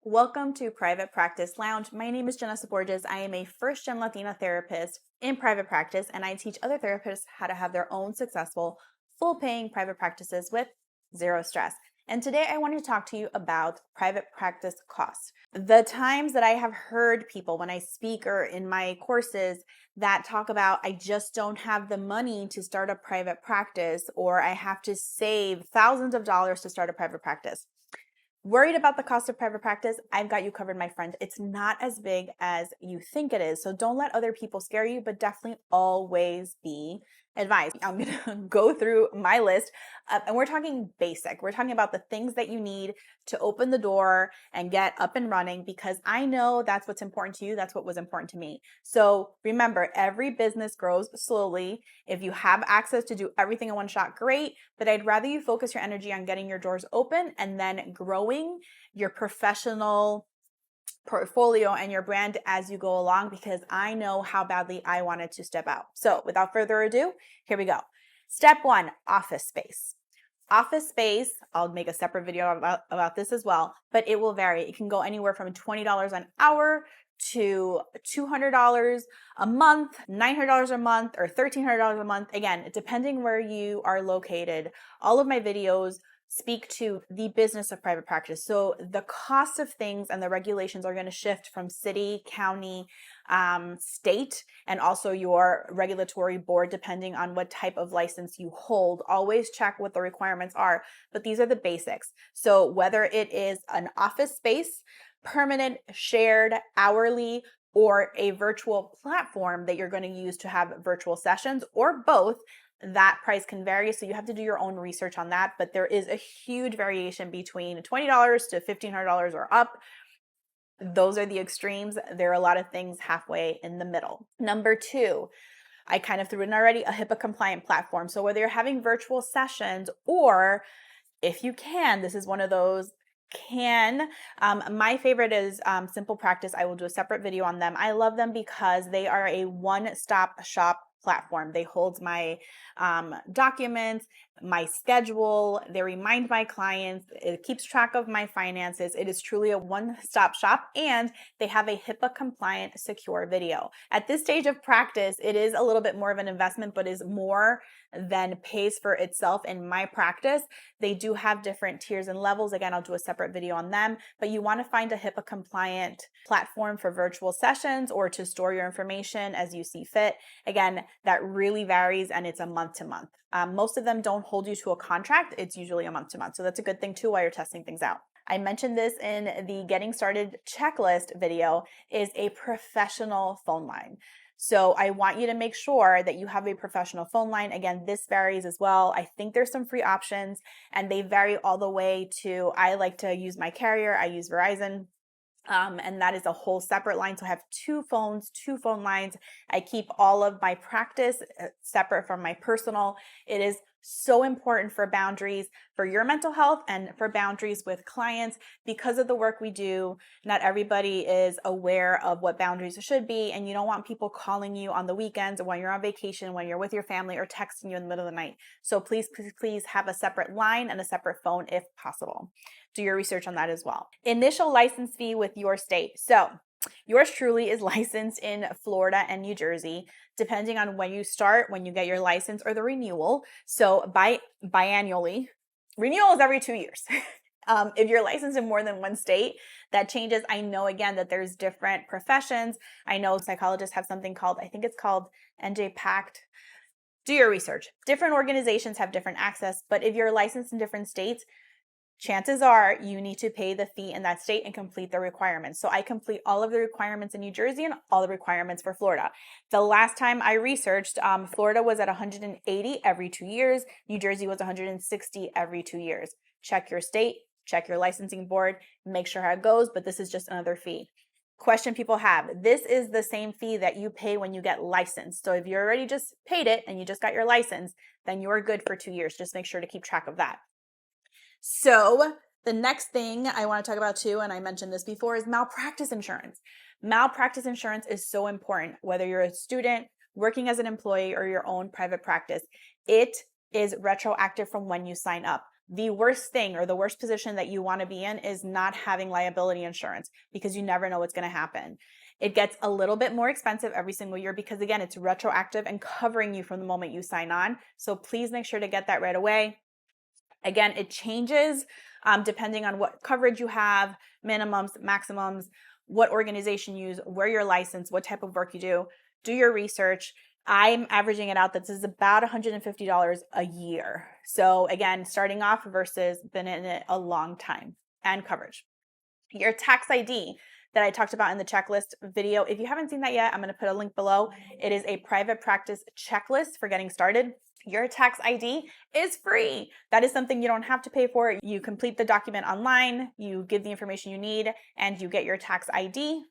Welcome to Private Practice Lounge. My name is Janessa Borges. I am a first-gen Latina therapist in private practice, and I teach other therapists how to have their own successful, full-paying private practices with zero stress. And today I want to talk to you about private practice costs. The times that I have heard people when I speak or in my courses that talk about, I just don't have the money to start a private practice, or I have to save thousands of dollars to start a private practice. Worried about the cost of private practice? I've got you covered, my friend. It's not as big as you think it is. So don't let other people scare you, but definitely always be advised. I'm going to go through my list and we're talking basic. We're talking about the things that you need to open the door and get up and running, because I know that's what's important to you. That's what was important to me. So remember, every business grows slowly. If you have access to do everything in one shot, great. But I'd rather you focus your energy on getting your doors open and then growing your professional portfolio and your brand as you go along, because I know how badly I wanted to step out. So without further ado, here we go. Step one, office space. Office space, I'll make a separate video about this as well, but it will vary. It can go anywhere from $20 an hour to $200 a month, $900 a month, or $1,300 a month. Again, depending where you are located. All of my videos speak to the business of private practice. So the cost of things and the regulations are going to shift from city, county, state, and also your regulatory board, depending on what type of license you hold. Always check what the requirements are, but these are the basics. So whether it is an office space, permanent, shared, hourly, or a virtual platform that you're going to use to have virtual sessions, or both, that price can vary. So you have to do your own research on that, but there is a huge variation between $20 to $1,500 or up. Those are the extremes. There are a lot of things halfway in the middle. Number two, I kind of threw in already, a HIPAA compliant platform. So whether you're having virtual sessions, or if you can, this is one of those my favorite is Simple Practice. I will do a separate video on them. I love them because they are a one-stop shop platform. They hold my documents, my schedule. They remind my clients. It keeps track of my finances. It is truly a one-stop shop, and they have a HIPAA compliant secure video. At this stage of practice, it is a little bit more of an investment, but is more than pays for itself in my practice. They do have different tiers and levels. Again, I'll do a separate video on them, but you want to find a HIPAA compliant platform for virtual sessions or to store your information as you see fit. Again, that really varies, and it's a month to month. Most of them don't hold you to a contract. It's usually a month to month. So that's a good thing too while you're testing things out. I mentioned this in the Getting Started checklist video, is a professional phone line. So I want you to make sure that you have a professional phone line. Again, this varies as well. I think there's some free options, and they vary all the way to, I like to use my carrier. I use Verizon. And that is a whole separate line. So I have two phone lines. I keep all of my practice separate from my personal. It is so important for boundaries for your mental health and for boundaries with clients. Because of the work we do, not everybody is aware of what boundaries should be, and you don't want people calling you on the weekends or when you're on vacation, when you're with your family, or texting you in the middle of the night. So please have a separate line and a separate phone if possible. Do your research on that as well. Initial license fee with your state. So yours truly is licensed in Florida and New Jersey, depending on when you start, when you get your license, or the renewal. So biannually, renewal is every 2 years. If you're licensed in more than one state, that changes. I know, again, that there's different professions. I know psychologists have something called, I think it's called NJ Pact. Do your research. Different organizations have different access, but if you're licensed in different states, chances are you need to pay the fee in that state and complete the requirements. So I complete all of the requirements in New Jersey and all the requirements for Florida. The last time I researched, Florida was at 180 every 2 years. New Jersey was 160 every 2 years. Check your state, check your licensing board, make sure how it goes, but this is just another fee. Question people have, this is the same fee that you pay when you get licensed. So if you already just paid it and you just got your license, then you're good for 2 years. Just make sure to keep track of that. So the next thing I want to talk about too, and I mentioned this before, is malpractice insurance. Malpractice insurance is so important, whether you're a student, working as an employee, or your own private practice. It is retroactive from when you sign up. The worst thing or the worst position that you want to be in is not having liability insurance, because you never know what's going to happen. It gets a little bit more expensive every single year because, again, it's retroactive and covering you from the moment you sign on. So please make sure to get that right away. Again, it changes depending on what coverage you have, minimums, maximums, what organization you use, where you're licensed, what type of work you do. Do your research. I'm averaging it out that this is about $150 a year. So again, starting off versus been in it a long time, and coverage. Your tax ID that I talked about in the checklist video. If you haven't seen that yet, I'm going to put a link below. It is a private practice checklist for getting started. Your tax ID is free. That is something you don't have to pay for. You complete the document online, you give the information you need, and you get your tax ID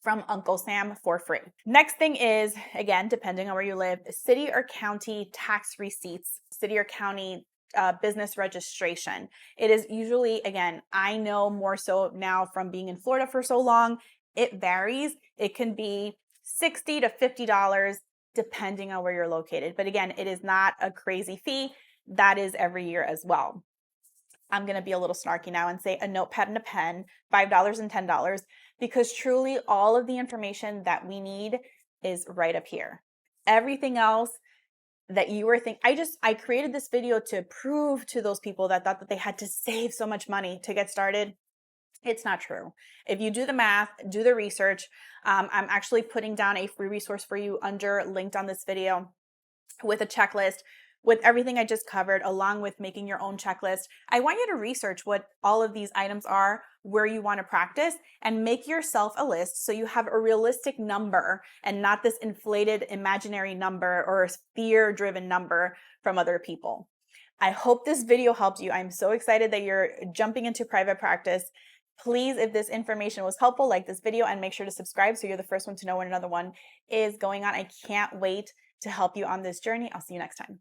from Uncle Sam for free. Next thing is, again, depending on where you live, city or county tax receipts, city or county business registration. It is usually, again, I know more so now from being in Florida for so long, it varies. It can be $60 to $50 depending on where you're located. But again, it is not a crazy fee. That is every year as well. I'm going to be a little snarky now and say a notepad and a pen, $5 and $10, because truly all of the information that we need is right up here. Everything else that you were thinking, I created this video to prove to those people that thought that they had to save so much money to get started. It's not true. If you do the math, do the research, I'm actually putting down a free resource for you linked on this video with a checklist with everything I just covered, along with making your own checklist. I want you to research what all of these items are, where you want to practice, and make yourself a list so you have a realistic number and not this inflated imaginary number or fear-driven number from other people. I hope this video helped you. I'm so excited that you're jumping into private practice. Please, if this information was helpful, like this video and make sure to subscribe so you're the first one to know when another one is going on. I can't wait to help you on this journey. I'll see you next time.